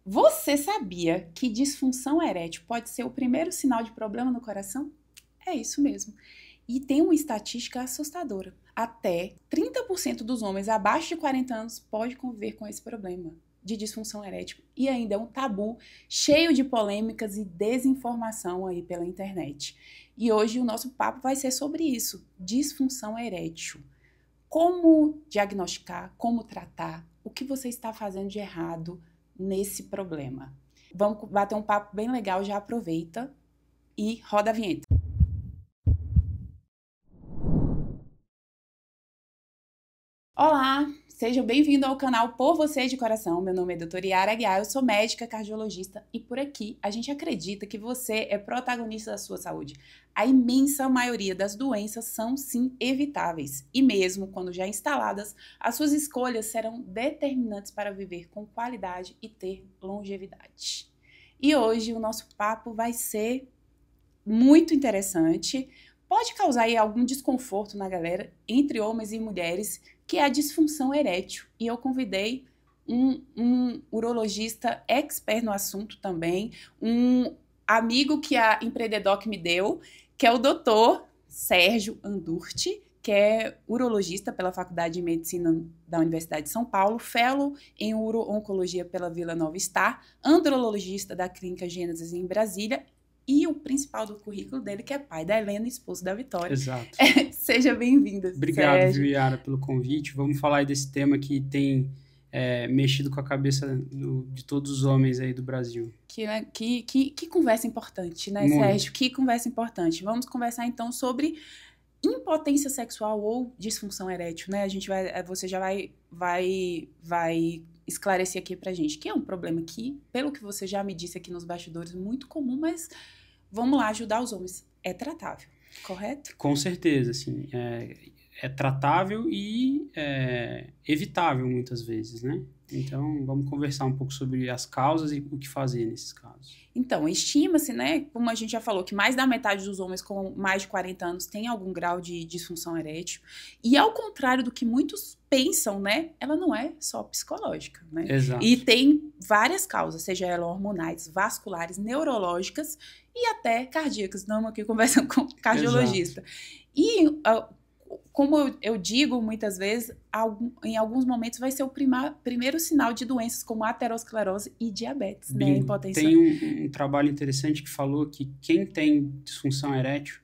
Você sabia que disfunção erétil pode ser o primeiro sinal de problema no coração? É isso mesmo. E tem uma estatística assustadora. Até 30% dos homens abaixo de 40 anos pode conviver com esse problema de disfunção erétil. E ainda é um tabu cheio de polêmicas e desinformação aí pela internet. E hoje o nosso papo vai ser sobre isso, disfunção erétil. Como diagnosticar, como tratar, o que você está fazendo de errado nesse problema. Vamos bater um papo bem legal, já aproveita e roda a vinheta. Olá, seja bem-vindo ao canal Por Você de Coração. Meu nome é doutora Yara Aguiar, eu sou médica cardiologista e por aqui a gente acredita que você é protagonista da sua saúde. A imensa maioria das doenças são sim evitáveis e mesmo quando já instaladas, as suas escolhas serão determinantes para viver com qualidade e ter longevidade. E hoje o nosso papo vai ser muito interessante, pode causar aí algum desconforto na galera, entre homens e mulheres, que é a disfunção erétil. E eu convidei um urologista expert no assunto também, um amigo que a Empreendedoc me deu, que é o doutor Sérgio Andurti, que é urologista pela Faculdade de Medicina da Universidade de São Paulo, fellow em uro-oncologia pela Vila Nova Star, andrologista da Clínica Gênesis em Brasília, e o principal do currículo dele, que é pai da Helena, esposo da Vitória. Exato. Seja bem-vinda, Obrigado, Sérgio. viu, Yara, pelo convite. Vamos falar aí desse tema que tem mexido com a cabeça de todos os homens aí do Brasil. Que conversa importante, né, Muito. Sérgio? Que conversa importante. Vamos conversar, então, sobre impotência sexual ou disfunção erétil, né? Você já vai esclarecer aqui pra gente, que é um problema que, pelo que você já me disse aqui nos bastidores, muito comum, mas vamos lá ajudar os homens. É tratável, correto? Com certeza, assim, é tratável e evitável muitas vezes, né? Então, vamos conversar um pouco sobre as causas e o que fazer nesses casos. Então, estima-se, né, como a gente já falou, que mais da metade dos homens com mais de 40 anos tem algum grau de disfunção erétil. E ao contrário do que muitos pensam, né, ela não é só psicológica, né? Exato. E tem várias causas, seja elas hormonais, vasculares, neurológicas e até cardíacas. Estamos aqui conversando com um cardiologista. Exato. E como eu digo muitas vezes, em alguns momentos vai ser o primeiro sinal de doenças como aterosclerose e diabetes, né? Impotência. Tem um trabalho interessante que falou que quem tem disfunção erétil,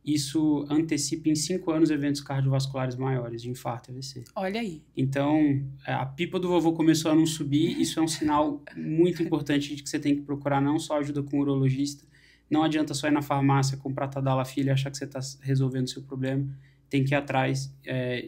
isso antecipa em 5 anos eventos cardiovasculares maiores, de infarto e AVC. Olha aí. Então, a pipa do vovô começou a não subir, isso é um sinal muito importante de que você tem que procurar não só ajuda com o urologista, não adianta só ir na farmácia, comprar Tadalafil e achar que você está resolvendo o seu problema. Tem que ir atrás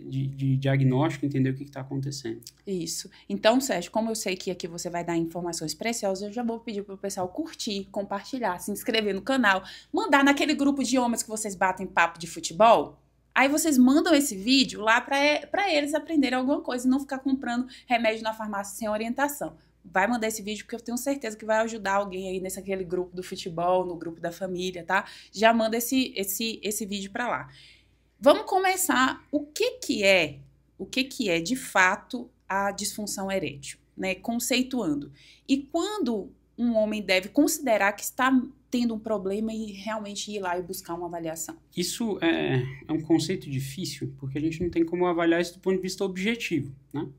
de diagnóstico, entender o que está acontecendo. Isso. Então, Sérgio, como eu sei que aqui você vai dar informações preciosas, eu já vou pedir para o pessoal curtir, compartilhar, se inscrever no canal, mandar naquele grupo de homens que vocês batem papo de futebol. Aí vocês mandam esse vídeo lá para eles aprenderem alguma coisa e não ficar comprando remédio na farmácia sem orientação. Vai mandar esse vídeo porque eu tenho certeza que vai ajudar alguém aí aquele grupo do futebol, no grupo da família, tá? Já manda esse vídeo para lá. Vamos começar. O que é de fato a disfunção erétil, né? Conceituando. E quando um homem deve considerar que está tendo um problema e realmente ir lá e buscar uma avaliação? Isso é um conceito difícil, porque a gente não tem como avaliar isso do ponto de vista objetivo, né?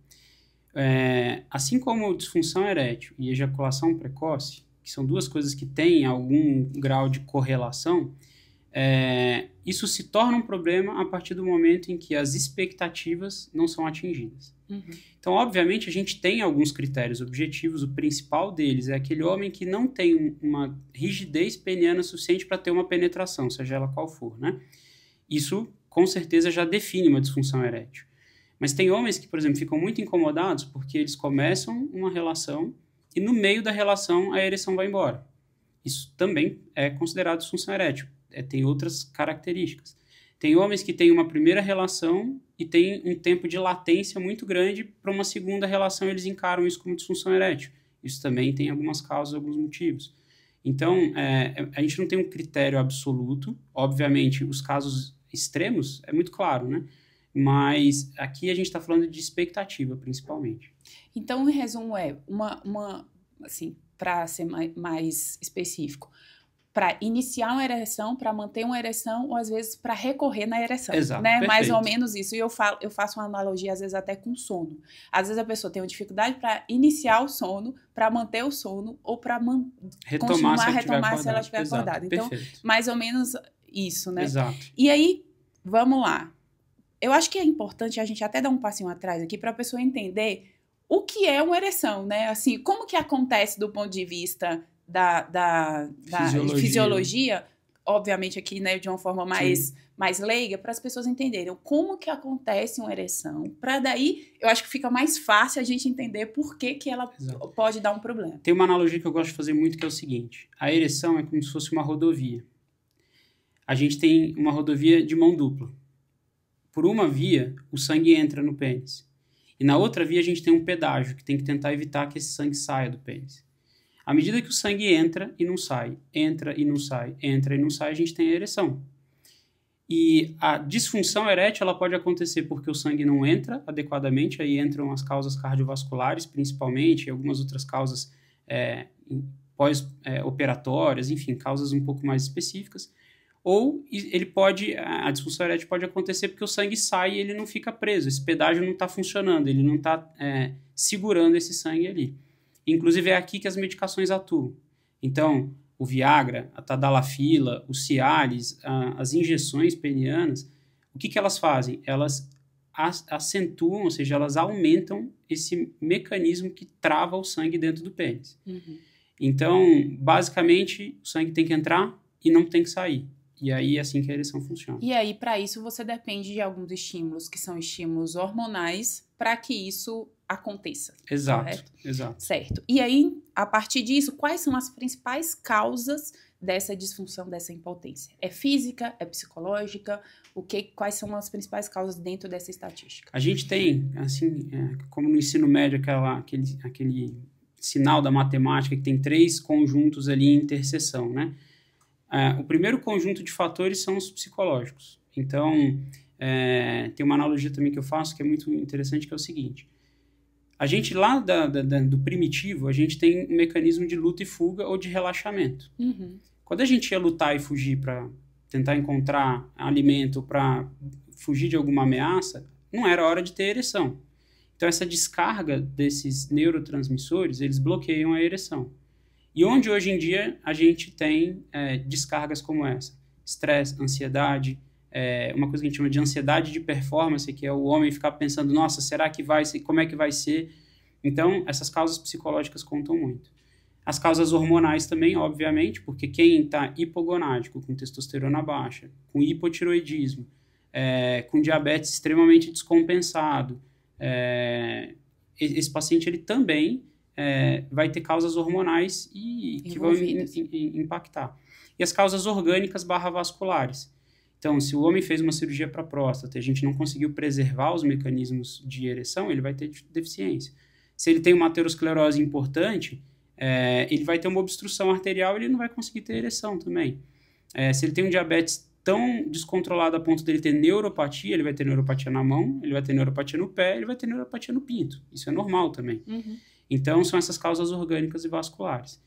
Assim como disfunção erétil e ejaculação precoce, que são duas coisas que têm algum grau de correlação, isso se torna um problema a partir do momento em que as expectativas não são atingidas. Uhum. Então, obviamente, a gente tem alguns critérios objetivos. O principal deles é aquele homem que não tem uma rigidez peniana suficiente para ter uma penetração, seja ela qual for, né? Isso, com certeza, já define uma disfunção erétil. Mas tem homens que, por exemplo, ficam muito incomodados porque eles começam uma relação e no meio da relação a ereção vai embora. Isso também é considerado disfunção erétil. Tem outras características. Tem homens que têm uma primeira relação e tem um tempo de latência muito grande para uma segunda relação, eles encaram isso como disfunção erétil. Isso também tem algumas causas, alguns motivos. Então, a gente não tem um critério absoluto. Obviamente, os casos extremos é muito claro, né? Mas aqui a gente está falando de expectativa, principalmente. Então, em resumo, assim, para ser mais específico, para iniciar uma ereção, para manter uma ereção, ou às vezes para recorrer na ereção. Exato, né? Mais ou perfeito. menos isso. E eu faço uma analogia, às vezes, até com sono. Às vezes a pessoa tem uma dificuldade para iniciar o sono, para manter o sono, ou para retomar se ela estiver acordada. Então, perfeito. mais ou menos isso, né? Exato. E aí, vamos lá. Eu acho que é importante a gente até dar um passinho atrás aqui para a pessoa entender o que é uma ereção, né? Assim, como que acontece do ponto de vista da fisiologia, obviamente aqui, né, de uma forma mais leiga, para as pessoas entenderem como que acontece uma ereção, para daí, eu acho que fica mais fácil a gente entender por que ela pode dar um problema. Tem uma analogia que eu gosto de fazer muito, que é o seguinte: a ereção é como se fosse uma rodovia. A gente tem uma rodovia de mão dupla. Por uma via, o sangue entra no pênis. E na outra via, a gente tem um pedágio, que tem que tentar evitar que esse sangue saia do pênis. À medida que o sangue entra e não sai, entra e não sai, entra e não sai, a gente tem a ereção. E a disfunção erétil ela pode acontecer porque o sangue não entra adequadamente, aí entram as causas cardiovasculares, principalmente, e algumas outras causas pós-operatórias, enfim, causas um pouco mais específicas. Ou a disfunção erétil pode acontecer porque o sangue sai e ele não fica preso, esse pedágio não está funcionando, ele não está segurando esse sangue ali. Inclusive, é aqui que as medicações atuam. Então, o Viagra, a Tadalafila, o Cialis, as injeções penianas, o que elas fazem? Elas acentuam, ou seja, elas aumentam esse mecanismo que trava o sangue dentro do pênis. Uhum. Então, basicamente, o sangue tem que entrar e não tem que sair. E aí é assim que a ereção funciona. E aí, para isso, você depende de alguns estímulos, que são estímulos hormonais, para que isso aconteça. Exato, correto? exato. Certo. E aí, a partir disso, quais são as principais causas dessa disfunção, dessa impotência? É física? É psicológica? Quais são as principais causas dentro dessa estatística? A gente tem, assim, como no ensino médio, aquele sinal da matemática que tem 3 conjuntos ali em interseção, né? O primeiro conjunto de fatores são os psicológicos. Então, tem uma analogia também que eu faço que é muito interessante, que é o seguinte: a gente lá do primitivo, a gente tem um mecanismo de luta e fuga ou de relaxamento. Uhum. Quando a gente ia lutar e fugir para tentar encontrar alimento, para fugir de alguma ameaça, não era hora de ter ereção. Então, essa descarga desses neurotransmissores, eles bloqueiam a ereção. E onde hoje em dia a gente tem descargas como essa? Estresse, ansiedade, uma coisa que a gente chama de ansiedade de performance, que é o homem ficar pensando, nossa, será que vai ser? Como é que vai ser? Então, essas causas psicológicas contam muito. As causas hormonais também, obviamente, porque quem está hipogonádico, com testosterona baixa, com hipotiroidismo, com diabetes extremamente descompensado, esse paciente ele também vai ter causas hormonais que vão impactar. E as causas orgânicas /vasculares. Então, se o homem fez uma cirurgia para próstata e a gente não conseguiu preservar os mecanismos de ereção, ele vai ter deficiência. Se ele tem uma aterosclerose importante, ele vai ter uma obstrução arterial e ele não vai conseguir ter ereção também. Se ele tem um diabetes tão descontrolado a ponto dele ter neuropatia, ele vai ter neuropatia na mão, ele vai ter neuropatia no pé, ele vai ter neuropatia no pinto. Isso é normal também. Uhum. Então, são essas causas orgânicas e vasculares.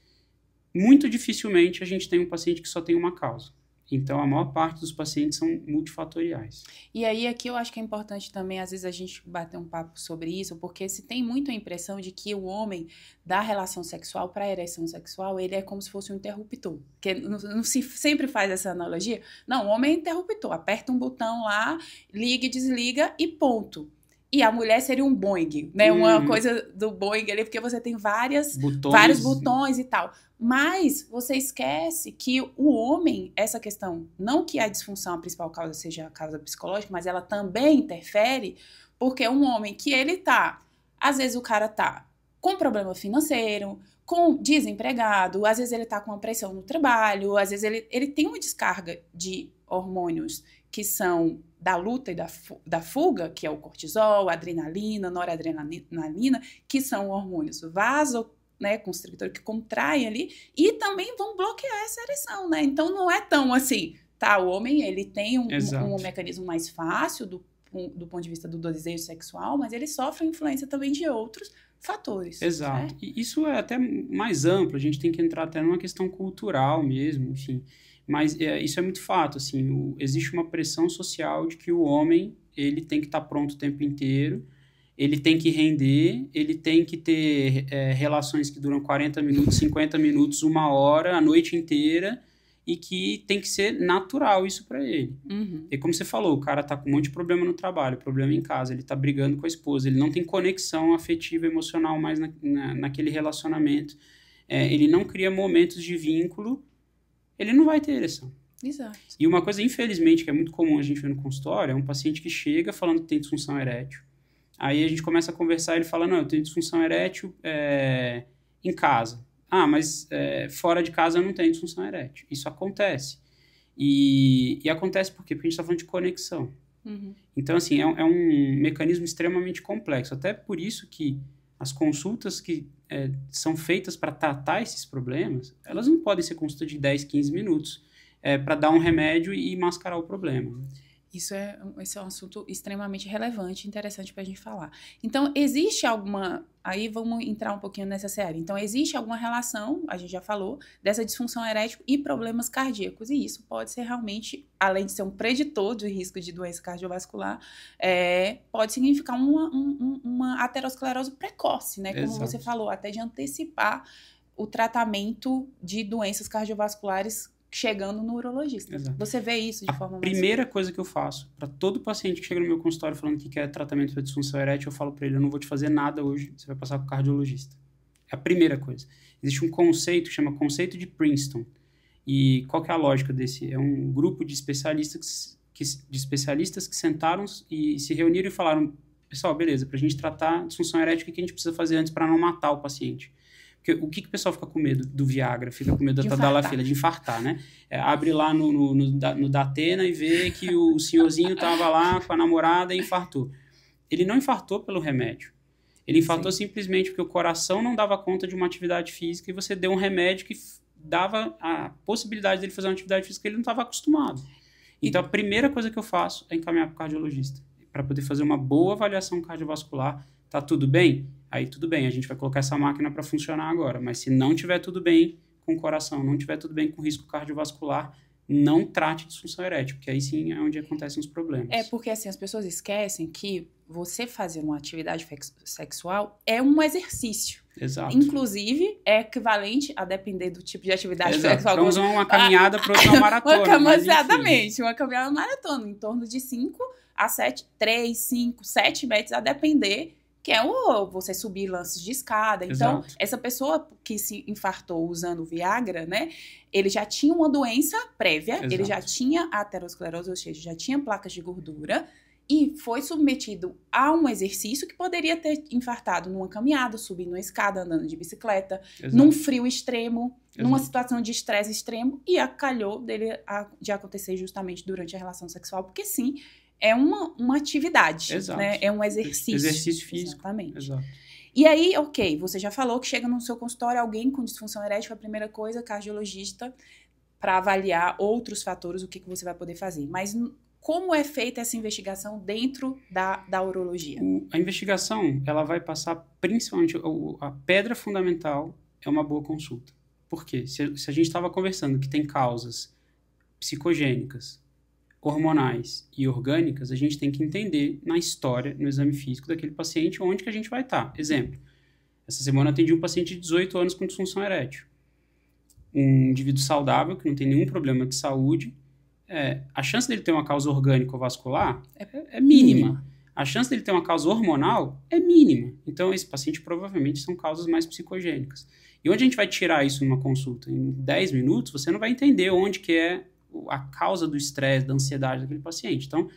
Muito dificilmente a gente tem um paciente que só tem uma causa. Então, a maior parte dos pacientes são multifatoriais. E aí, aqui eu acho que é importante também, às vezes, a gente bater um papo sobre isso, porque se tem muito a impressão de que o homem, da relação sexual para a ereção sexual, ele é como se fosse um interruptor. Porque não se sempre faz essa analogia. Não, o homem é interruptor. Aperta um botão lá, liga e desliga e ponto. E a mulher seria um Boeing, né? Uma coisa do Boeing ali, porque você tem vários botões e tal. Mas você esquece que o homem, essa questão, não que a disfunção, a principal causa seja a causa psicológica, mas ela também interfere, porque um homem que ele às vezes o cara com problema financeiro, com desempregado, às vezes ele com uma pressão no trabalho, às vezes ele tem uma descarga de hormônios que são da luta e da fuga, que é o cortisol, a adrenalina, noradrenalina, que são hormônios constrictores que contraem ali e também vão bloquear essa ereção, né? Então não é tão assim, o homem ele tem um mecanismo mais fácil do ponto de vista do desejo sexual, mas ele sofre a influência também de outros fatores. Exato. Certo? E isso é até mais amplo, a gente tem que entrar até numa questão cultural mesmo, enfim. Mas isso é muito fato, assim, existe uma pressão social de que o homem, ele tem que estar pronto o tempo inteiro, ele tem que render, ele tem que ter relações que duram 40 minutos, 50 minutos, 1 hora, a noite inteira, e que tem que ser natural isso para ele. Uhum. E como você falou, o cara tá com um monte de problema no trabalho, problema em casa, ele tá brigando com a esposa, ele não tem conexão afetiva, emocional mais naquele relacionamento, ele não cria momentos de vínculo, ele não vai ter ereção. Exato. E uma coisa, infelizmente, que é muito comum a gente ver no consultório, é um paciente que chega falando que tem disfunção erétil. Aí a gente começa a conversar e ele fala, não, eu tenho disfunção erétil em casa. Ah, mas fora de casa eu não tenho disfunção erétil. Isso acontece. E acontece por quê? Porque a gente está falando de conexão. Uhum. Então, assim, é um mecanismo extremamente complexo. Até por isso que as consultas que são feitas para tratar esses problemas, elas não podem ser consultas de 10, 15 minutos para dar um remédio e mascarar o problema. Esse é um assunto extremamente relevante e interessante para a gente falar. Então, existe alguma... Aí vamos entrar um pouquinho nessa série. Então, existe alguma relação, a gente já falou, dessa disfunção erétil e problemas cardíacos. E isso pode ser realmente, além de ser um preditor de risco de doença cardiovascular, pode significar uma aterosclerose precoce, né? Como Exato. você falou, até de antecipar o tratamento de doenças cardiovasculares chegando no urologista. Exato. Você vê isso de forma mais... A primeira coisa que eu faço para todo paciente que chega no meu consultório falando que quer tratamento para disfunção erétil, eu falo para ele, eu não vou te fazer nada hoje, você vai passar com o cardiologista. É a primeira coisa. Existe um conceito que chama conceito de Princeton. E qual que é a lógica desse? É um grupo de especialistas que sentaram e se reuniram e falaram, pessoal, beleza, para a gente tratar disfunção erétil, o que a gente precisa fazer antes para não matar o paciente? Porque o que o pessoal fica com medo do Viagra? Fica com medo da tadalafila, de infartar, né? Abre lá no Datena e vê que o senhorzinho estava lá com a namorada e infartou. Ele não infartou pelo remédio. Ele infartou simplesmente porque o coração não dava conta de uma atividade física e você deu um remédio que dava a possibilidade dele fazer uma atividade física que ele não estava acostumado. Então, a primeira coisa que eu faço é encaminhar para o cardiologista, para poder fazer uma boa avaliação cardiovascular. Tá tudo bem? Aí tudo bem, a gente vai colocar essa máquina para funcionar agora. Mas se não tiver tudo bem com o coração, não tiver tudo bem com risco cardiovascular, não trate disfunção erétil, porque aí sim é onde acontecem os problemas. Porque assim, as pessoas esquecem que você fazer uma atividade sexual é um exercício. Exato. Inclusive, é equivalente, a depender do tipo de atividade sexual. Vamos uma caminhada para outra maratona. Exatamente, uma caminhada maratona, em torno de 5 a 7, 3, 5, 7 metros, a depender... que é você subir lances de escada. Então, Exato. Essa pessoa que se infartou usando o Viagra, né? Ele já tinha uma doença prévia, Exato. Ele já tinha aterosclerose, ou seja, já tinha placas de gordura, e foi submetido a um exercício que poderia ter infartado numa caminhada, subindo uma escada, andando de bicicleta, Exato. num frio extremo, numa Exato. situação de estresse extremo, e calhou de acontecer justamente durante a relação sexual, porque sim, é uma atividade, Exato. Né? É um exercício. Exercício físico. Exatamente. Exato. E aí, ok, você já falou que chega no seu consultório alguém com disfunção erétil, a primeira coisa, cardiologista, para avaliar outros fatores, o que você vai poder fazer. Mas como é feita essa investigação dentro da urologia? A investigação, ela vai passar principalmente, a pedra fundamental é uma boa consulta. Por quê? Se a gente estava conversando que tem causas psicogênicas, hormonais e orgânicas, a gente tem que entender na história, no exame físico daquele paciente, onde que a gente vai estar. Exemplo, essa semana eu atendi um paciente de 18 anos com disfunção erétil. Um indivíduo saudável, que não tem nenhum problema de saúde, a chance dele ter uma causa orgânico-vascular é mínima. A chance dele ter uma causa hormonal é mínima. Então, esse paciente provavelmente são causas mais psicogênicas. E onde a gente vai tirar isso numa consulta? Em 10 minutos, você não vai entender onde que é a causa do estresse, da ansiedade daquele paciente. Então,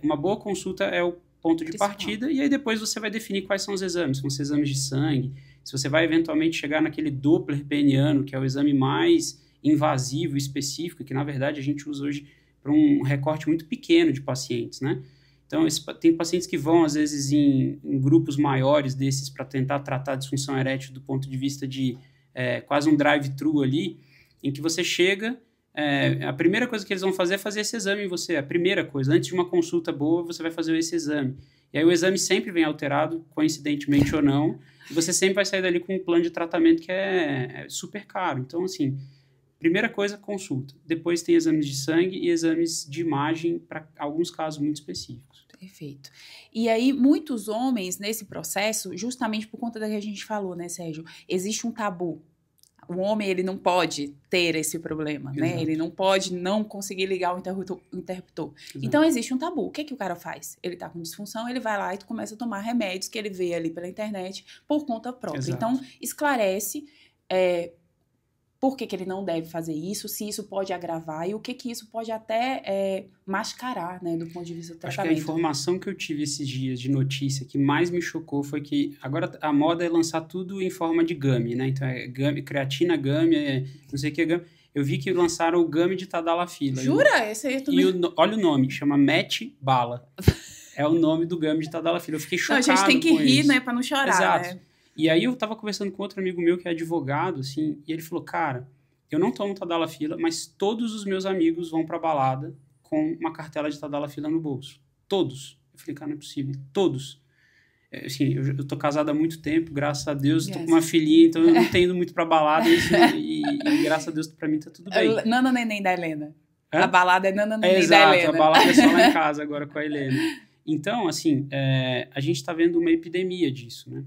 uma boa consulta é o ponto de partida, e aí depois você vai definir quais são os exames. São os exames de sangue, se você vai eventualmente chegar naquele Doppler peniano, que é o exame mais invasivo e específico, que na verdade a gente usa hoje para um recorte muito pequeno de pacientes, né? Então, tem pacientes que vão, às vezes, em grupos maiores desses para tentar tratar a disfunção erétil do ponto de vista de quase um drive-thru ali, em que você chega... a primeira coisa que eles vão fazer é fazer esse exame em você. A primeira coisa, antes de uma consulta boa, você vai fazer esse exame. E aí o exame sempre vem alterado, coincidentemente ou não, e você sempre vai sair dali com um plano de tratamento que é super caro. Então, assim, primeira coisa, consulta. Depois tem exames de sangue e exames de imagem para alguns casos muito específicos. Perfeito. E aí, muitos homens, nesse processo, justamente por conta da que a gente falou, né, Sérgio? Existe um tabu. O homem, ele não pode ter esse problema, né? Exato. Ele não pode não conseguir ligar o interruptor. Então, existe um tabu. O que o cara faz? Ele tá com disfunção, ele vai lá e começa a tomar remédios que ele vê ali pela internet por conta própria. Exato. Então, esclarece por que ele não deve fazer isso, se isso pode agravar e o que isso pode até mascarar, né, do ponto de vista do tratamento. Acho que a informação que eu tive esses dias de notícia que mais me chocou foi que agora a moda é lançar tudo em forma de gummy, né? Então é gummy, creatina gummy, não sei o que gummy. Eu vi que lançaram o gummy de Tadalafila. Jura? Esse aí também. Olha o nome, chama Met Bala. É o nome do gummy de Tadalafila. Eu fiquei chocado. Não, a gente tem que rir, isso, né, pra não chorar, exato. né? E aí eu tava conversando com outro amigo meu que é advogado, assim, e ele falou, cara, eu não tomo Tadalafila, mas todos os meus amigos vão pra balada com uma cartela de Tadalafila no bolso. Todos. Eu falei, cara, não é possível. Todos. Assim, eu tô casado há muito tempo, graças a Deus, tô com uma filhinha, então eu não tenho ido muito pra balada, e graças a Deus pra mim tá tudo bem. Nana Neném da Helena. Hã? A balada é Nana Neném da exato, Helena. A balada é só lá em casa agora com a Helena. Então, assim, a gente tá vendo uma epidemia disso, né?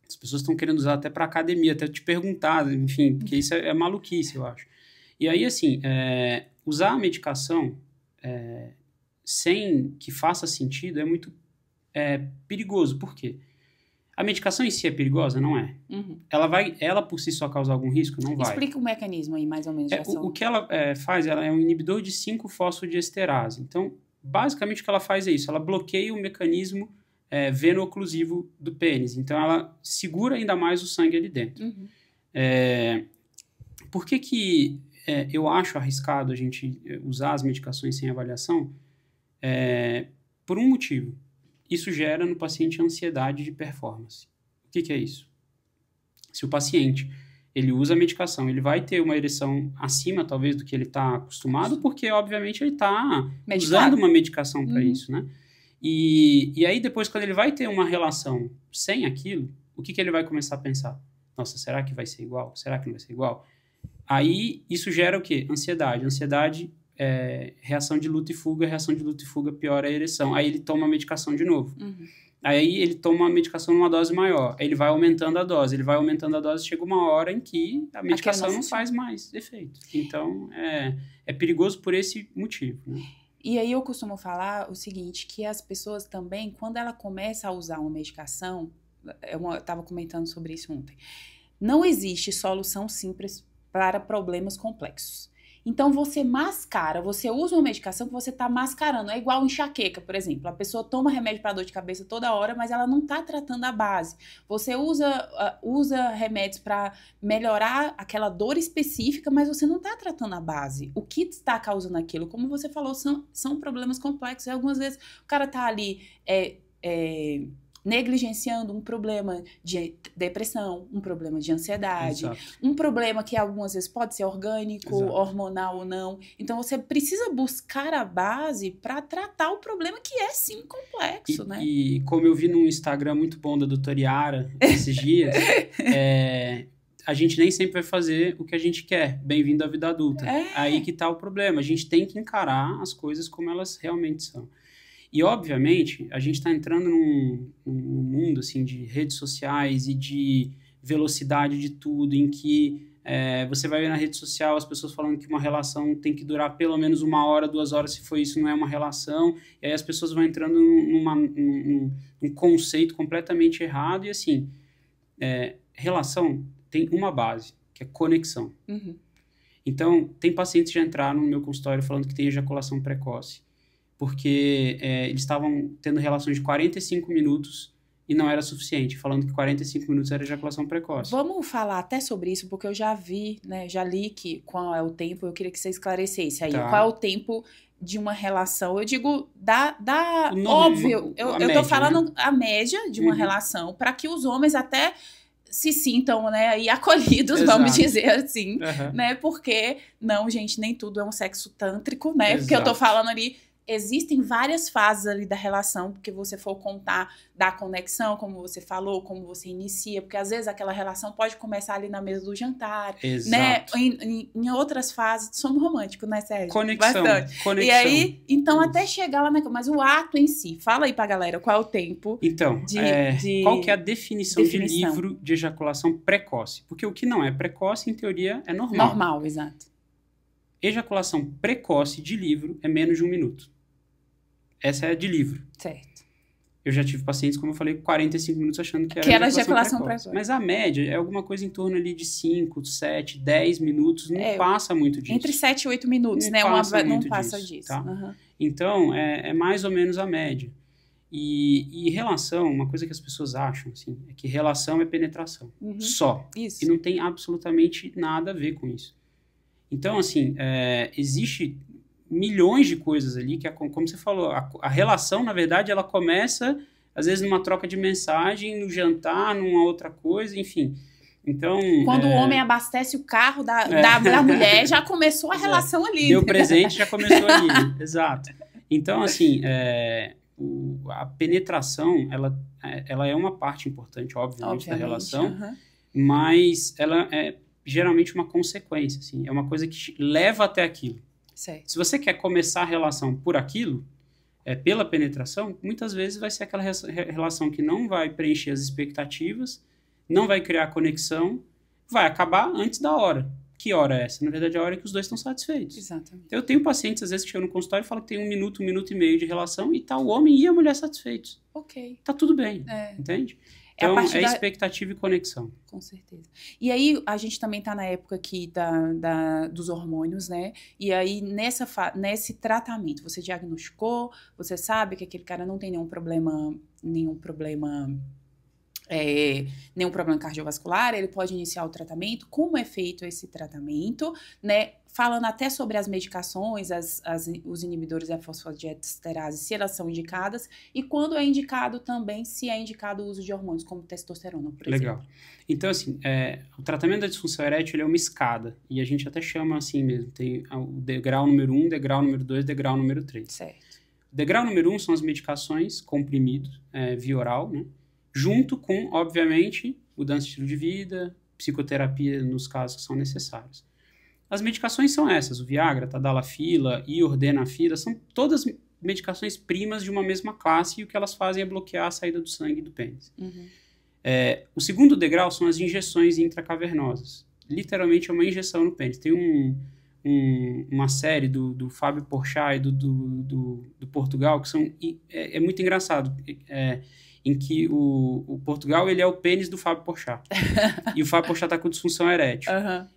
As pessoas estão querendo usar até para academia, até te perguntar, enfim, porque isso é maluquice, eu acho. E aí, assim, usar a medicação sem que faça sentido é muito perigoso. Por quê? A medicação em si é perigosa? Não é. Uhum. Ela por si só causar algum risco? Não vai. Explica o mecanismo aí, mais ou menos, de ação. O que ela faz, ela é um inibidor de 5-fosfodiesterase. Então, basicamente, o que ela faz é isso. Ela bloqueia o mecanismo veno-oclusivo do pênis. Então, ela segura ainda mais o sangue ali dentro. Uhum. Por que eu acho arriscado a gente usar as medicações sem avaliação? Por um motivo. Isso gera no paciente ansiedade de performance. O que é isso? Se o paciente ele usa a medicação, ele vai ter uma ereção acima, talvez, do que ele está acostumado, porque, obviamente, ele está usando uma medicação para isso, né? E aí, depois, quando ele vai ter uma relação sem aquilo, o que ele vai começar a pensar? Nossa, será que vai ser igual? Será que não vai ser igual? Aí, isso gera o quê? Ansiedade. Ansiedade reação de luta e fuga piora a ereção. Aí ele toma a medicação de novo. Uhum. Aí ele toma a medicação numa dose maior. Aí ele vai aumentando a dose. Chega uma hora em que a medicação não faz mais efeito. Então, é perigoso por esse motivo, né? E aí eu costumo falar o seguinte, que as pessoas também, quando ela começa a usar uma medicação, eu estava comentando sobre isso ontem, não existe solução simples para problemas complexos. Então, você mascara, você usa uma medicação que você está mascarando. É igual enxaqueca, por exemplo. A pessoa toma remédio para dor de cabeça toda hora, mas ela não está tratando a base. Você usa remédios para melhorar aquela dor específica, mas você não está tratando a base. O que está causando aquilo? Como você falou, são problemas complexos. E algumas vezes o cara está ali negligenciando um problema de depressão, um problema de ansiedade, Exato. Um problema que algumas vezes pode ser orgânico, Exato. Hormonal ou não. Então, você precisa buscar a base para tratar o problema que é, sim, complexo, né? E como eu vi num Instagram muito bom da doutora Yara esses dias, a gente nem sempre vai fazer o que a gente quer. Bem-vindo à vida adulta. Aí que tá o problema. A gente tem que encarar as coisas como elas realmente são. E, obviamente, a gente está entrando num mundo assim, de redes sociais e de velocidade de tudo, em que você vai ver na rede social as pessoas falando que uma relação tem que durar pelo menos 1 hora, 2 horas, se for isso, não é uma relação. E aí as pessoas vão entrando num conceito completamente errado. E, assim, relação tem uma base, que é conexão. Uhum. Então, tem pacientes que já entraram no meu consultório falando que tem ejaculação precoce, porque eles estavam tendo relações de 45 minutos e não era suficiente, falando que 45 minutos era ejaculação precoce. Vamos falar até sobre isso, porque eu já vi, né, já li qual é o tempo, eu queria que você esclarecesse aí. Tá. Qual é o tempo de uma relação? Eu digo, óbvio, eu tô falando, né, a média de uma relação, para que os homens até se sintam, né, aí acolhidos, exato, vamos dizer assim, né, porque, não, gente, nem tudo é um sexo tântrico, né, exato, porque eu tô falando ali existem várias fases ali da relação, porque você for contar da conexão, como você falou, como você inicia, porque às vezes aquela relação pode começar ali na mesa do jantar, Exato. né? Em outras fases, somos românticos, né, Sérgio? Conexão. E aí, então, até chegar lá naquela, mas o ato em si, fala aí pra galera, qual é o tempo? Então, qual que é a definição de livro de ejaculação precoce? Porque o que não é precoce, em teoria, é normal. Normal, exato. Ejaculação precoce de livro é menos de 1 minuto. Essa é de livro. Certo. Eu já tive pacientes, como eu falei, 45 minutos achando que era ejaculação precoce. Mas a média é alguma coisa em torno ali de 5, 7, 10 minutos. Não passa muito disso. Entre 7 e 8 minutos, né? Não passa disso. Tá? Uhum. Então, é mais ou menos a média. E relação, uma coisa que as pessoas acham, assim, é que relação é penetração. Só. Isso. E não tem absolutamente nada a ver com isso. Então, assim, existe milhões de coisas ali que, como você falou, a relação, na verdade, ela começa, às vezes, numa troca de mensagem, no jantar, numa outra coisa, enfim. Então, quando o homem abastece o carro da mulher, já começou a relação ali. Deu presente, já começou ali. Exato. Então, assim, a penetração, ela é uma parte importante, obviamente, da relação, mas ela é geralmente uma consequência, assim, é uma coisa que leva até aquilo. Certo. Se você quer começar a relação por aquilo, pela penetração, muitas vezes vai ser aquela relação que não vai preencher as expectativas, não vai criar conexão, vai acabar antes da hora. Que hora é essa? Na verdade, é a hora que os dois estão satisfeitos. Exatamente. Eu tenho pacientes, às vezes, que chegam no consultório e falam que tem 1 minuto, 1 minuto e meio de relação e tá o homem e a mulher satisfeitos. Ok. Tá tudo bem, entende? Então, expectativa e conexão. Com certeza. E aí, a gente também tá na época aqui dos hormônios, né? E aí, nesse tratamento, você diagnosticou, você sabe que aquele cara não tem nenhum problema cardiovascular, ele pode iniciar o tratamento. Como é feito esse tratamento, né? Falando até sobre as medicações, os inibidores da fosfodiesterase, se elas são indicadas, e quando é indicado também, se é indicado o uso de hormônios, como testosterona, por exemplo. Legal. Então, assim, o tratamento da disfunção erétil é uma escada, e a gente até chama assim mesmo, tem o degrau número 1, degrau número 2, degrau número 3. Certo. O degrau número 1 são as medicações comprimidos, via oral, né? Junto com, obviamente, mudança de estilo de vida, psicoterapia nos casos que são necessários. As medicações são essas, o Viagra, Tadalafila e Ordenafila, são todas medicações primas de uma mesma classe e o que elas fazem é bloquear a saída do sangue do pênis. O segundo degrau são as injeções intracavernosas. Literalmente é uma injeção no pênis. Tem uma série do Fábio Porchat e do Portugal que são... É muito engraçado. Em que o Portugal, ele é o pênis do Fábio Porchat. E o Fábio Porchat tá com disfunção erétil.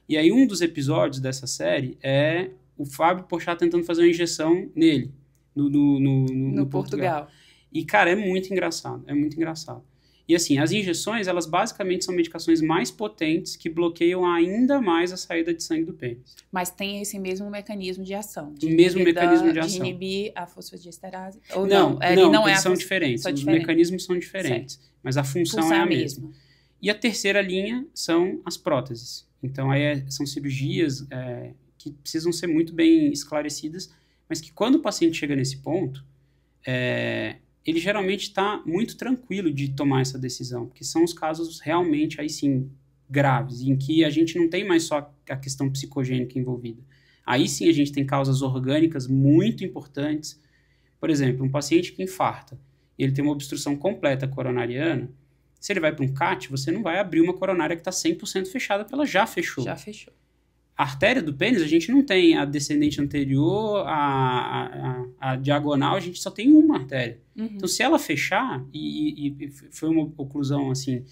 E aí, um dos episódios dessa série é o Fábio Porchat tentando fazer uma injeção nele, no Portugal. E, cara, é muito engraçado. E, assim, as injeções, elas basicamente são medicações mais potentes que bloqueiam ainda mais a saída de sangue do pênis. Mas tem esse mesmo mecanismo de ação. De inibir a fosfodiesterase? Ou não? Eles são diferentes. Os mecanismos são diferentes. Certo. Mas a função é a mesma. E a terceira linha são as próteses. Então, aí são cirurgias que precisam ser muito bem esclarecidas, mas que quando o paciente chega nesse ponto, ele geralmente está muito tranquilo de tomar essa decisão, porque são os casos realmente, aí sim, graves, em que a gente não tem mais só a questão psicogênica envolvida. Aí sim a gente tem causas orgânicas muito importantes. Por exemplo, um paciente que infarta, e ele tem uma obstrução completa coronariana, se ele vai para um CAT, você não vai abrir uma coronária que está 100% fechada, porque ela já fechou. Já fechou. A artéria do pênis, a gente não tem a descendente anterior, a diagonal, a gente só tem uma artéria. Então, se ela fechar, e foi uma oclusão, assim,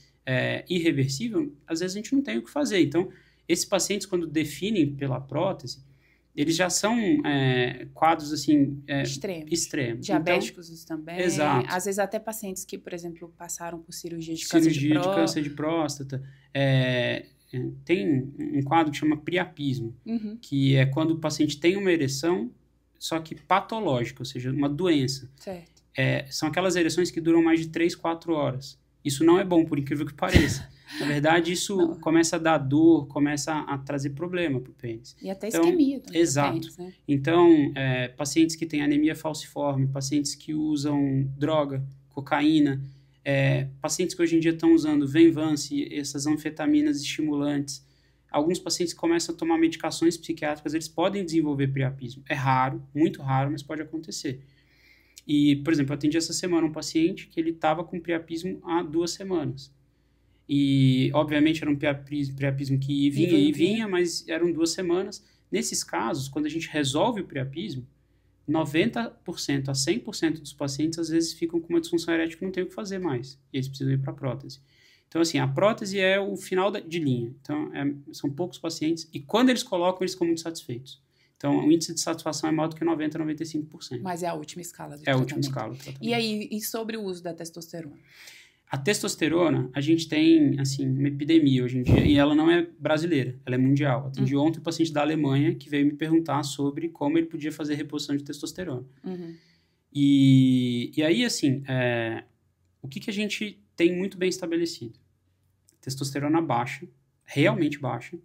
irreversível, às vezes a gente não tem o que fazer. Então, esses pacientes, quando definem pela prótese, eles já são quadros, assim, extremos. Diabéticos então, também. Exato. Às vezes até pacientes que, por exemplo, passaram por cirurgia de câncer de próstata. Tem um quadro que chama priapismo, que é quando o paciente tem uma ereção, só que patológica, ou seja, uma doença. Certo. São aquelas ereções que duram mais de 3, 4 horas. Isso não é bom, por incrível que pareça. Na verdade, isso começa a dar dor, começa a trazer problema para o pênis. E até isquemia também. Exato. Pênis, né? Então, pacientes que têm anemia falciforme, pacientes que usam droga, cocaína, pacientes que hoje em dia estão usando Venvance, essas anfetaminas estimulantes, alguns pacientes que começam a tomar medicações psiquiátricas, eles podem desenvolver priapismo. É raro, muito raro, mas pode acontecer. E, por exemplo, eu atendi essa semana um paciente que ele estava com priapismo há 2 semanas. E, obviamente, era um priapismo que vinha e vinha, mas eram 2 semanas. Nesses casos, quando a gente resolve o priapismo, 90% a 100% dos pacientes, às vezes, ficam com uma disfunção erétil que não tem o que fazer mais. E eles precisam ir para a prótese. Então, assim, a prótese é o final de linha. Então, são poucos pacientes. E quando eles colocam, eles ficam muito satisfeitos. Então, o índice de satisfação é maior do que 90% a 95%. Mas é a última escala do tratamento. É a última escala do tratamento. E aí, e sobre o uso da testosterona? A testosterona, a gente tem, assim, uma epidemia hoje em dia, e ela não é brasileira, ela é mundial. Atendi ontem um paciente da Alemanha que veio me perguntar sobre como ele podia fazer reposição de testosterona. E aí, assim, o que a gente tem muito bem estabelecido? Testosterona baixa, realmente baixa,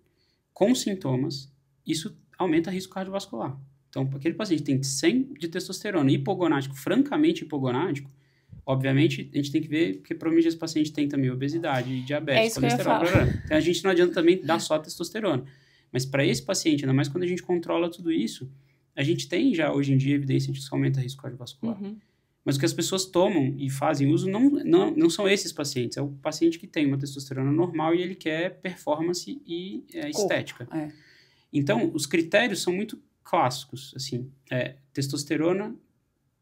com sintomas, isso aumenta risco cardiovascular. Então, aquele paciente que tem 100 de testosterona hipogonádico, francamente hipogonádico, obviamente, a gente tem que ver, porque provavelmente esse paciente tem também obesidade, diabetes, colesterol, então a gente não adianta também dar só testosterona. Mas para esse paciente, ainda mais quando a gente controla tudo isso, a gente tem já hoje em dia evidência de que isso aumenta risco cardiovascular. Mas o que as pessoas tomam e fazem uso não são esses pacientes, é o paciente que tem uma testosterona normal e ele quer performance e estética. Então, os critérios são muito clássicos, assim, testosterona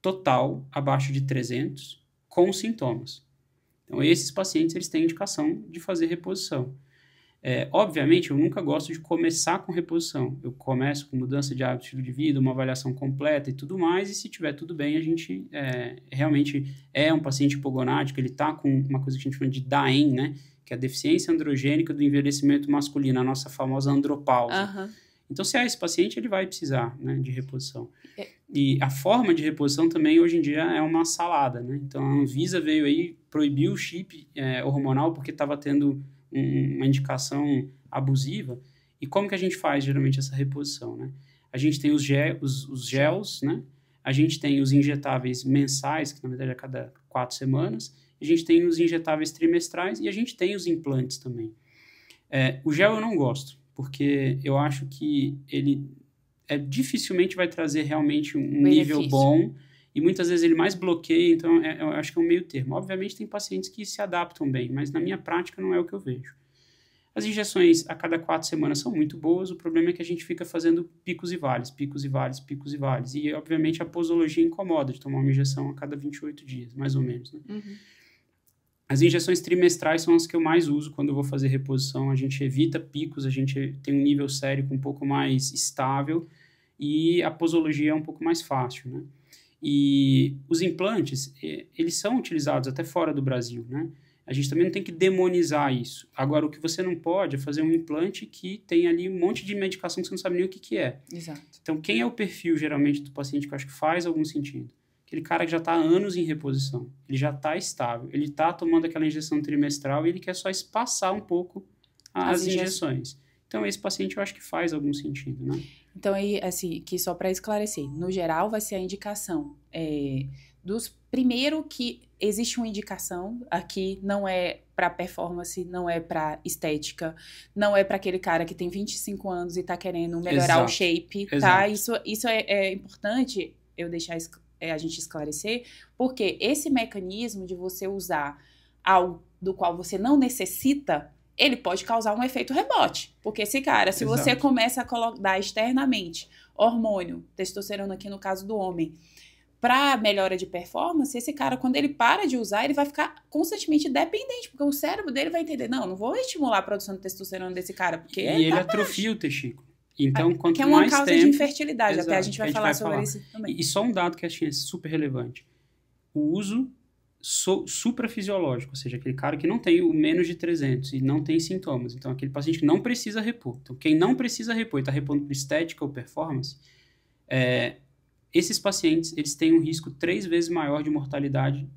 total abaixo de 300 com sintomas. Então, esses pacientes, eles têm indicação de fazer reposição. Obviamente, eu nunca gosto de começar com reposição. Eu começo com mudança de hábito, estilo de vida, uma avaliação completa e tudo mais, e se tiver tudo bem, a gente realmente é um paciente hipogonádico, ele está com uma coisa que a gente chama de DAEN, né? Que é a deficiência androgênica do envelhecimento masculino, a nossa famosa andropausa. Então, se é esse paciente, ele vai precisar, né, de reposição. E a forma de reposição também, hoje em dia, é uma salada, né? Então, a Anvisa veio aí, proibiu o chip hormonal porque estava tendo uma indicação abusiva. E como que a gente faz, geralmente, essa reposição, né? A gente tem os gels, né? A gente tem os injetáveis mensais, que, na verdade, é a cada 4 semanas. A gente tem os injetáveis trimestrais e a gente tem os implantes também. O gel eu não gosto, porque eu acho que ele dificilmente vai trazer realmente um nível bom e muitas vezes ele mais bloqueia, então eu acho que é um meio termo. Obviamente tem pacientes que se adaptam bem, mas na minha prática não é o que eu vejo. As injeções a cada 4 semanas são muito boas, o problema é que a gente fica fazendo picos e vales, picos e vales, picos e vales. E, obviamente, a posologia incomoda de tomar uma injeção a cada 28 dias, mais ou menos, né? As injeções trimestrais são as que eu mais uso quando eu vou fazer reposição. A gente evita picos, a gente tem um nível sérico um pouco mais estável e a posologia é um pouco mais fácil, né? E os implantes, eles são utilizados até fora do Brasil, né? A gente também não tem que demonizar isso. Agora, o que você não pode é fazer um implante que tem ali um monte de medicação que você não sabe nem o que é. Exato. Então, quem é o perfil, geralmente, do paciente que eu acho que faz algum sentido? Aquele cara que já está há anos em reposição. Ele já está estável. Ele está tomando aquela injeção trimestral e ele quer só espaçar um pouco as injeções. Então, esse paciente eu acho que faz algum sentido, né? Então, aí, assim, que só para esclarecer, no geral vai ser a indicação primeiro que existe uma indicação aqui, não é para performance, não é para estética, não é para aquele cara que tem 25 anos e tá querendo melhorar o shape, tá? Isso é importante eu deixar a gente esclarecer, porque esse mecanismo de você usar algo do qual você não necessita, ele pode causar um efeito rebote. Porque esse cara, se você começa a dar externamente hormônio, testosterona aqui no caso do homem, para melhora de performance, esse cara, quando ele para de usar, ele vai ficar constantemente dependente, porque o cérebro dele vai entender, não vou estimular a produção de testosterona desse cara, porque ele atrofia o testículo. Então, quanto mais tempo... Que é uma causa de infertilidade, até a gente vai falar sobre isso também. E só um dado que é super relevante. O uso suprafisiológico, ou seja, aquele cara que não tem o menos de 300 e não tem sintomas. Então, aquele paciente que não precisa repor. Então, quem não precisa repor e está repondo por estética ou performance, esses pacientes, eles têm um risco 3 vezes maior de mortalidade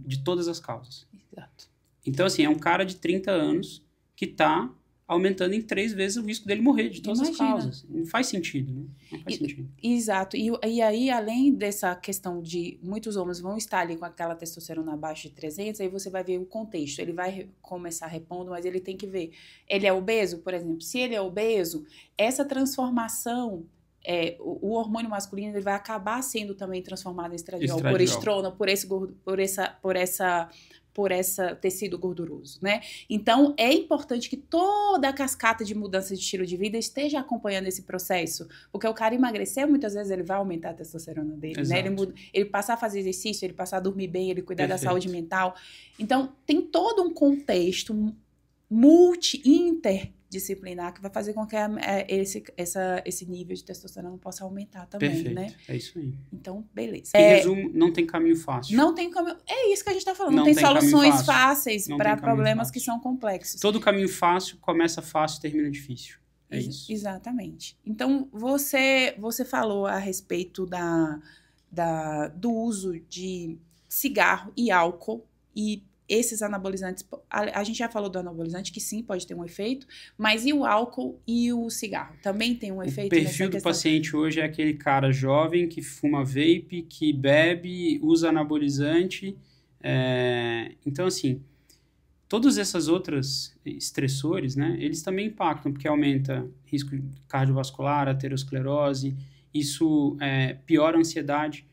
de todas as causas. Exato. Então, assim, é um cara de 30 anos que está aumentando em 3 vezes o risco dele morrer de todas as causas. Não faz sentido, né? Não faz sentido. Exato. E aí, além dessa questão de muitos homens vão estar ali com aquela testosterona abaixo de 300, aí você vai ver o contexto. Ele vai começar repondo, mas ele tem que ver. Ele é obeso, por exemplo. Se ele é obeso, essa transformação... o hormônio masculino ele vai acabar sendo também transformado em estradiol. Por estrona, por esse tecido gorduroso, né? Então, é importante que toda a cascata de mudança de estilo de vida esteja acompanhando esse processo, porque o cara emagrecer, muitas vezes ele vai aumentar a testosterona dele, né? Ele passar a fazer exercício, ele passar a dormir bem, ele cuidar da saúde mental. Então, tem todo um contexto interdisciplinar que vai fazer com que esse nível de testosterona possa aumentar também, né? É isso aí. Então, beleza. Em resumo, não tem caminho fácil. Não tem caminho... É isso que a gente tá falando. Não tem soluções fáceis para problemas que são complexos. Todo caminho fácil começa fácil e termina difícil. É isso. Exatamente. Então, você falou a respeito do uso de cigarro e álcool e esses anabolizantes, a gente já falou do anabolizante, que sim, pode ter um efeito, mas e o álcool e o cigarro? Também tem um efeito? O perfil do paciente hoje é aquele cara jovem que fuma vape, que bebe, usa anabolizante. Então, assim, todos esses outros estressores, né, eles também impactam, porque aumenta risco cardiovascular, aterosclerose, isso piora a ansiedade.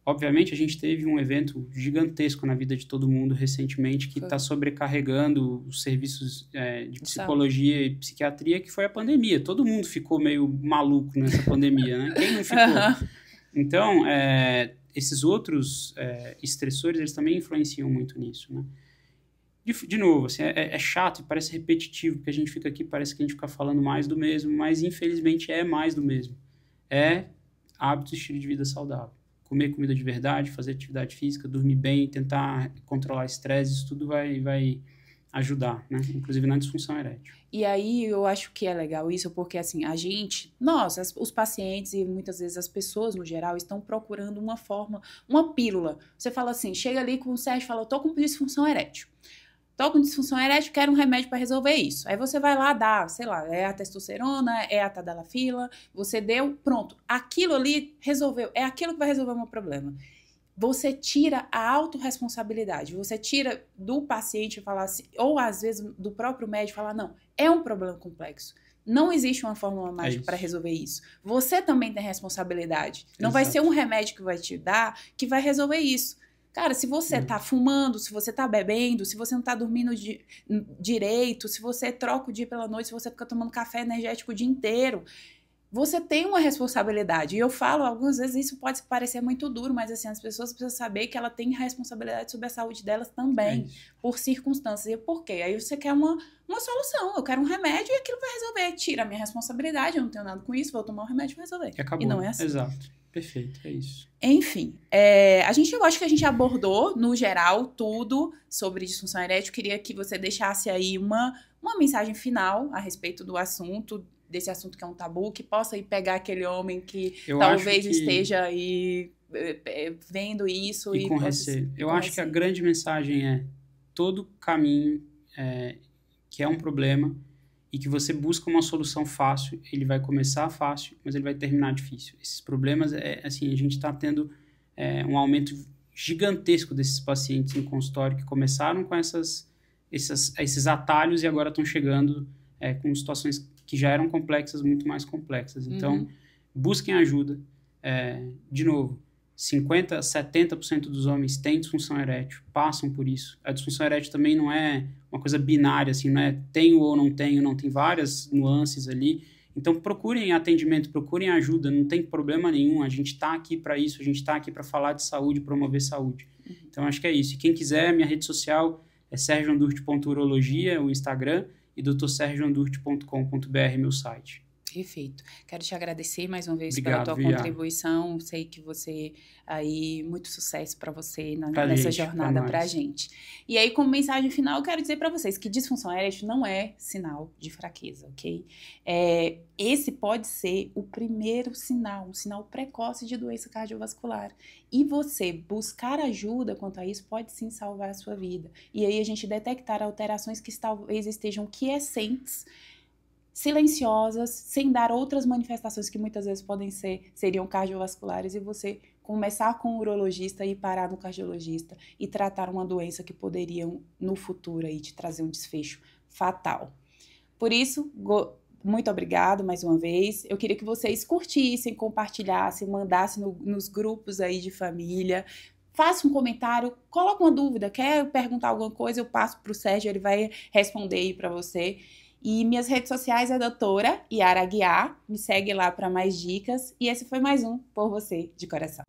Obviamente, a gente teve um evento gigantesco na vida de todo mundo recentemente que está sobrecarregando os serviços de psicologia e psiquiatria, que foi a pandemia. Todo mundo ficou meio maluco nessa pandemia, né? Quem não ficou? Então, esses outros estressores, eles também influenciam muito nisso, né? De novo, assim, é chato e parece repetitivo, porque a gente fica aqui, parece que a gente fica falando mais do mesmo, mas infelizmente é mais do mesmo. É hábito e estilo de vida saudável. Comer comida de verdade, fazer atividade física, dormir bem, tentar controlar estresse, isso tudo vai ajudar, né? Inclusive na disfunção erétil. E aí eu acho que é legal isso, porque assim, os pacientes e muitas vezes as pessoas no geral estão procurando uma pílula. Você fala assim, chega ali com o Sérgio e fala, eu tô com disfunção erétil. Tô com disfunção erétil, quero um remédio para resolver isso. Aí você vai lá, dá, sei lá, é a testosterona, é a tadalafila, você deu, pronto. Aquilo ali resolveu, é aquilo que vai resolver o meu problema. Você tira a autorresponsabilidade, você tira do paciente falar assim, ou às vezes do próprio médico falar, não, é um problema complexo. Não existe uma fórmula mágica para resolver isso. Você também tem responsabilidade. Não vai ser um remédio que vai te dar que vai resolver isso. Cara, se você tá fumando, se você tá bebendo, se você não tá dormindo direito, se você troca o dia pela noite, se você fica tomando café energético o dia inteiro, você tem uma responsabilidade. E eu falo, algumas vezes isso pode parecer muito duro, mas assim, as pessoas precisam saber que ela tem responsabilidade sobre a saúde delas também, por circunstâncias. E por quê? Aí você quer uma solução. Eu quero um remédio e aquilo vai resolver. Tira a minha responsabilidade, eu não tenho nada com isso, vou tomar um remédio e vai resolver. Acabou. E não é assim. Exato. Perfeito, é isso. Enfim, eu acho que a gente abordou, no geral, tudo sobre disfunção erétil. Queria que você deixasse aí uma mensagem final a respeito do assunto, desse assunto que é um tabu, que possa ir pegar aquele homem que talvez esteja aí vendo isso. E com receio. Eu acho que a grande mensagem é todo caminho que é um problema e que você busca uma solução fácil, ele vai começar fácil, mas ele vai terminar difícil. Esses problemas, assim, a gente está tendo um aumento gigantesco desses pacientes no consultório que começaram com esses atalhos e agora estão chegando com situações que já eram complexas, muito mais complexas. Então, busquem ajuda. De novo, 50%, 70% dos homens têm disfunção erétil, passam por isso. A disfunção erétil também não é uma coisa binária, assim, não é tenho ou não tenho, não, tem várias nuances ali. Então, procurem atendimento, procurem ajuda, não tem problema nenhum, a gente está aqui para isso, a gente está aqui para falar de saúde, promover saúde. Então, acho que é isso. E quem quiser, minha rede social é sergioandurte.urologia, o Instagram, e drsergioandurte.com.br, meu site. Perfeito. Quero te agradecer mais uma vez Obrigado, pela tua Iara. contribuição. Sei que você aí, muito sucesso para você Pra nessa gente, jornada pra para a nós. gente. E aí, como mensagem final, eu quero dizer para vocês que disfunção erétil não é sinal de fraqueza, ok? Esse pode ser o primeiro sinal, um sinal precoce de doença cardiovascular. E você buscar ajuda quanto a isso pode sim salvar a sua vida. E aí a gente detectar alterações que talvez estejam quiescentes, silenciosas, sem dar outras manifestações que muitas vezes seriam cardiovasculares, e você começar com o urologista e parar no cardiologista e tratar uma doença que poderia no futuro aí te trazer um desfecho fatal. Por isso, muito obrigado mais uma vez. Eu queria que vocês curtissem, compartilhassem, mandassem nos grupos aí de família. Faça um comentário, coloque uma dúvida, quer perguntar alguma coisa, eu passo para o Sérgio, ele vai responder aí para você. E minhas redes sociais é doutora Iara Aguiar, me segue lá para mais dicas. E esse foi mais um Por Você de Coração.